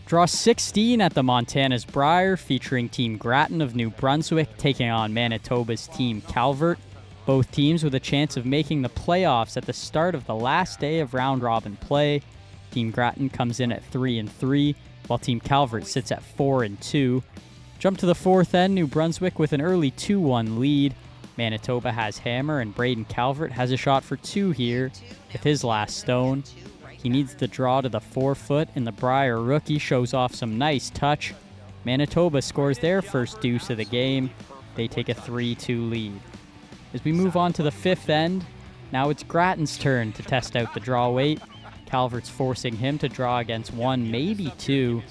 Draw 16 at the Montana's Brier, featuring Team Grattan of New Brunswick taking on Manitoba's Team Calvert. Both teams with a chance of making the playoffs at the start of the last day of round-robin play. Team Grattan comes in at 3-3, while Team Calvert sits at 4-2. Jump to the fourth end, New Brunswick with an early 2-1 lead. Manitoba has hammer, and Braden Calvert has a shot for 2 here with his last stone. He needs the draw to the 4-foot, and the Brier rookie shows off some nice touch. Manitoba scores their first deuce of the game. They take a 3-2 lead. As we move on to the fifth end, now it's Grattan's turn to test out the draw weight. Calvert's forcing him to draw against 1, maybe 2.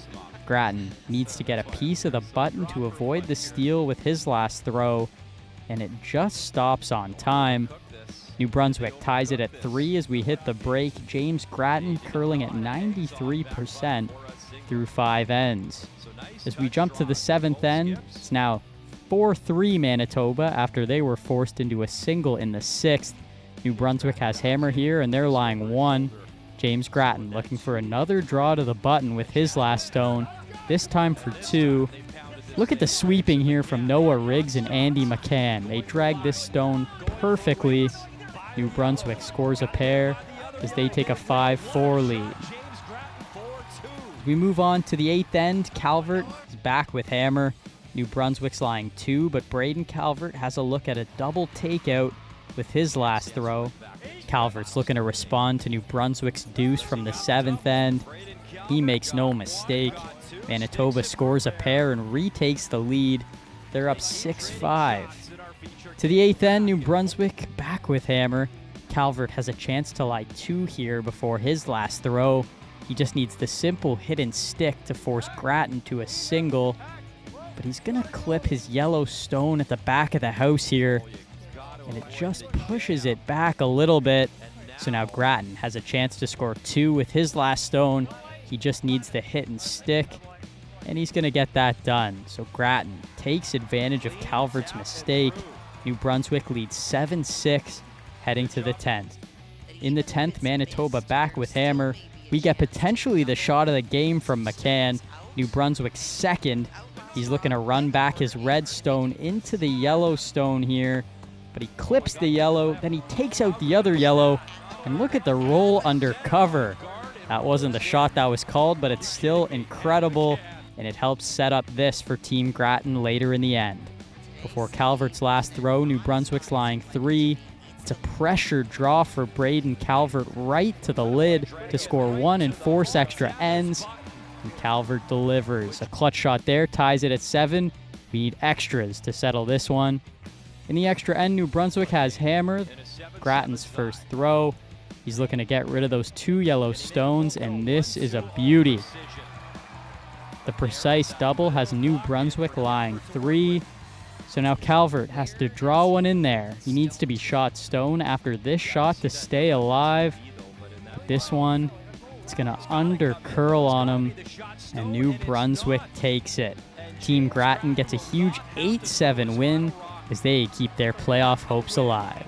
Grattan needs to get a piece of the button to avoid the steal with his last throw, and it just stops on time. New Brunswick ties it at 3 as we hit the break. James Grattan curling at 93% through 5 ends. As we jump to the 7th end, it's now 4-3 Manitoba after they were forced into a single in the 6th. New Brunswick has hammer here, and they're lying 1. James Grattan looking for another draw to the button with his last stone, this time for 2. Look at the sweeping here from Noah Riggs and Andy McCann. They drag this stone perfectly. New Brunswick scores a pair as they take a 5-4 lead. We move on to the 8th end. Calvert is back with hammer. New Brunswick's lying 2, but Braden Calvert has a look at a double takeout with his last throw. Calvert's looking to respond to New Brunswick's deuce from the 7th end. He makes no mistake. Manitoba scores a pair and retakes the lead. They're up 6-5. To the 8th end, New Brunswick back with hammer. Calvert has a chance to lie 2 here before his last throw. He just needs the simple hit and stick to force Grattan to a single, but he's going to clip his yellow stone at the back of the house here, and it just pushes it back a little bit. So now Grattan has a chance to score 2 with his last stone. He just needs the hit and stick, and he's going to get that done. So Grattan takes advantage of Calvert's mistake. New Brunswick leads 7-6 heading to the 10th. In the 10th, Manitoba back with hammer. We get potentially the shot of the game from McCann. New Brunswick's second. He's looking to run back his red stone into the yellow stone here, but he clips the yellow, then he takes out the other yellow, and look at the roll under cover. That wasn't the shot that was called, but it's still incredible, and it helps set up this for Team Grattan later in the end. Before Calvert's last throw, New Brunswick's lying 3. It's a pressure draw for Braden Calvert right to the lid to score 1 and force extra ends. And Calvert delivers. A clutch shot there, ties it at 7. We need extras to settle this one. In the extra end, New Brunswick has hammer. Grattan's first throw. He's looking to get rid of those 2 yellow stones, and this is a beauty. The precise double has New Brunswick lying 3. So now Calvert has to draw one in there. He needs to be shot stone after this shot to stay alive. But this one, it's going to under curl on him, and New Brunswick takes it. Team Grattan gets a huge 8-7 win as they keep their playoff hopes alive.